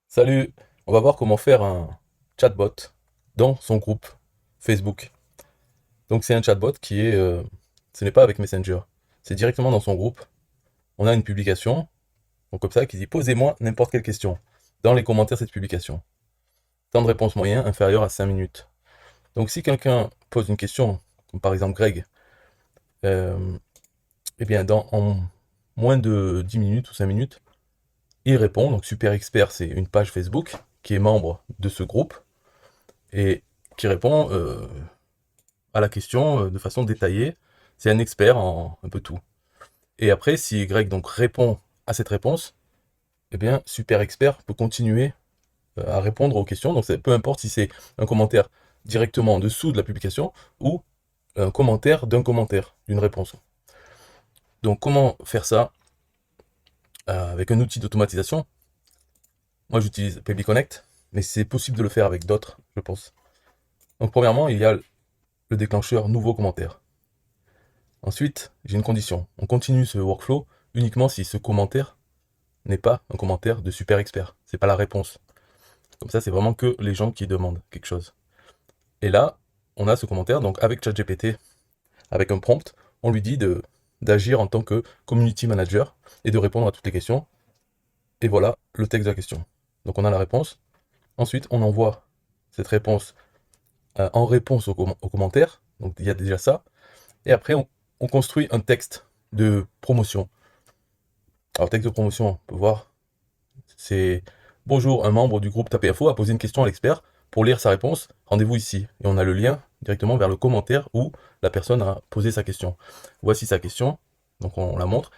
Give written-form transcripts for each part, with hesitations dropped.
Salut, on va voir comment faire un chatbot dans son groupe Facebook. Donc c'est un chatbot ce n'est pas avec Messenger, c'est directement dans son groupe. On a une publication, donc comme ça, qui dit posez-moi n'importe quelle question dans les commentaires de cette publication. Temps de réponse moyen inférieur à 5 minutes. Donc si quelqu'un pose une question, comme par exemple Greg, euh, eh bien en moins de 10 minutes ou 5 minutes, il répond. Donc Super Expert, c'est une page Facebook qui est membre de ce groupe et qui répond à la question de façon détaillée. C'est un expert en un peu tout. Et après, si Y donc répond à cette réponse, eh bien, Super Expert peut continuer à répondre aux questions. Donc, peu importe si c'est un commentaire directement en dessous de la publication ou un commentaire d'un commentaire, d'une réponse. Donc, comment faire ça avec un outil d'automatisation? Moi, j'utilise PagerConnect, mais c'est possible de le faire avec d'autres, je pense. Donc, premièrement, il y a le déclencheur nouveau commentaire. Ensuite, j'ai une condition. On continue ce workflow uniquement si ce commentaire n'est pas un commentaire de super expert. C'est pas la réponse. Comme ça, c'est vraiment que les gens qui demandent quelque chose. Et là, on a ce commentaire, donc avec ChatGPT, avec un prompt, on lui dit d'agir en tant que community manager et de répondre à toutes les questions. Et voilà le texte de la question. Donc on a la réponse. Ensuite, on envoie cette réponse en réponse au commentaire. Donc il y a déjà ça. Et après, on construit un texte de promotion. Alors, texte de promotion, on peut voir, c'est bonjour, un membre du groupe TAPinfo a posé une question à l'expert. Pour lire sa réponse, rendez-vous ici. Et on a le lien directement vers le commentaire où la personne a posé sa question. Voici sa question, donc on la montre.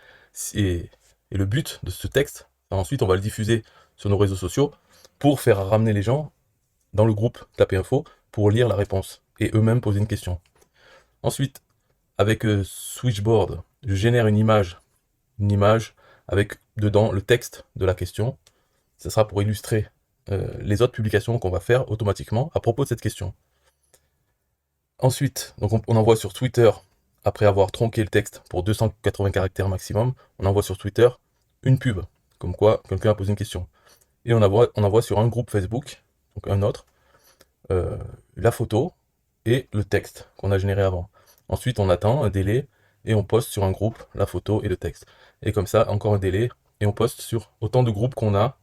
Et le but de ce texte, ensuite on va le diffuser sur nos réseaux sociaux pour faire ramener les gens dans le groupe TAPinfo pour lire la réponse et eux-mêmes poser une question. Ensuite, avec Switchboard, je génère une image avec dedans le texte de la question. Ce sera pour illustrer les autres publications qu'on va faire automatiquement à propos de cette question. Ensuite, donc on envoie sur Twitter, après avoir tronqué le texte pour 280 caractères maximum, on envoie sur Twitter une pub, comme quoi quelqu'un a posé une question. Et on envoie sur un groupe Facebook, donc un autre, la photo et le texte qu'on a généré avant. Ensuite, on attend un délai et on poste sur un groupe la photo et le texte. Et comme ça, encore un délai et on poste sur autant de groupes qu'on a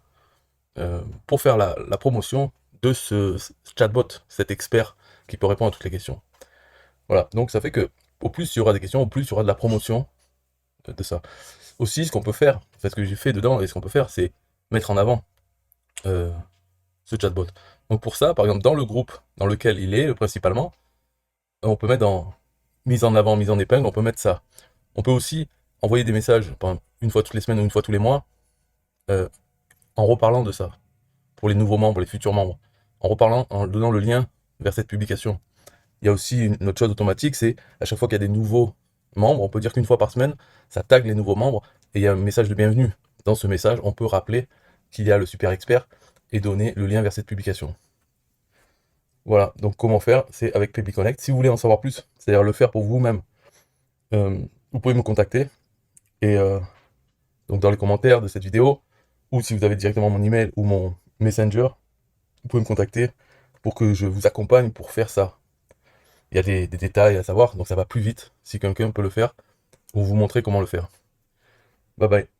pour faire la promotion de ce chatbot, cet expert qui peut répondre à toutes les questions. Voilà, donc ça fait que au plus il y aura des questions, au plus il y aura de la promotion de ça. Aussi, ce qu'on peut faire, c'est ce que j'ai fait dedans, et ce qu'on peut faire, c'est mettre en avant euh, ce chatbot. Donc pour ça, par exemple, dans le groupe dans lequel il est principalement, on peut mettre dans mise en avant, mise en épingle, on peut mettre ça. On peut aussi envoyer des messages, par exemple, une fois toutes les semaines ou une fois tous les mois, euh, en reparlant de ça, pour les nouveaux membres, les futurs membres, en reparlant, en donnant le lien vers cette publication. Il y a aussi une autre chose automatique, c'est à chaque fois qu'il y a des nouveaux membres, on peut dire qu'une fois par semaine, ça tag les nouveaux membres et il y a un message de bienvenue. Dans ce message, on peut rappeler qu'il y a le super expert et donner le lien vers cette publication. Voilà, donc comment faire? C'est avec PB Connect. Si vous voulez en savoir plus, c'est-à-dire le faire pour vous-même, euh, vous pouvez me contacter et donc dans les commentaires de cette vidéo, ou si vous avez directement mon email ou mon messenger, vous pouvez me contacter pour que je vous accompagne pour faire ça. Il y a des détails à savoir, donc ça va plus vite si quelqu'un peut le faire, ou vous montrer comment le faire. Bye bye.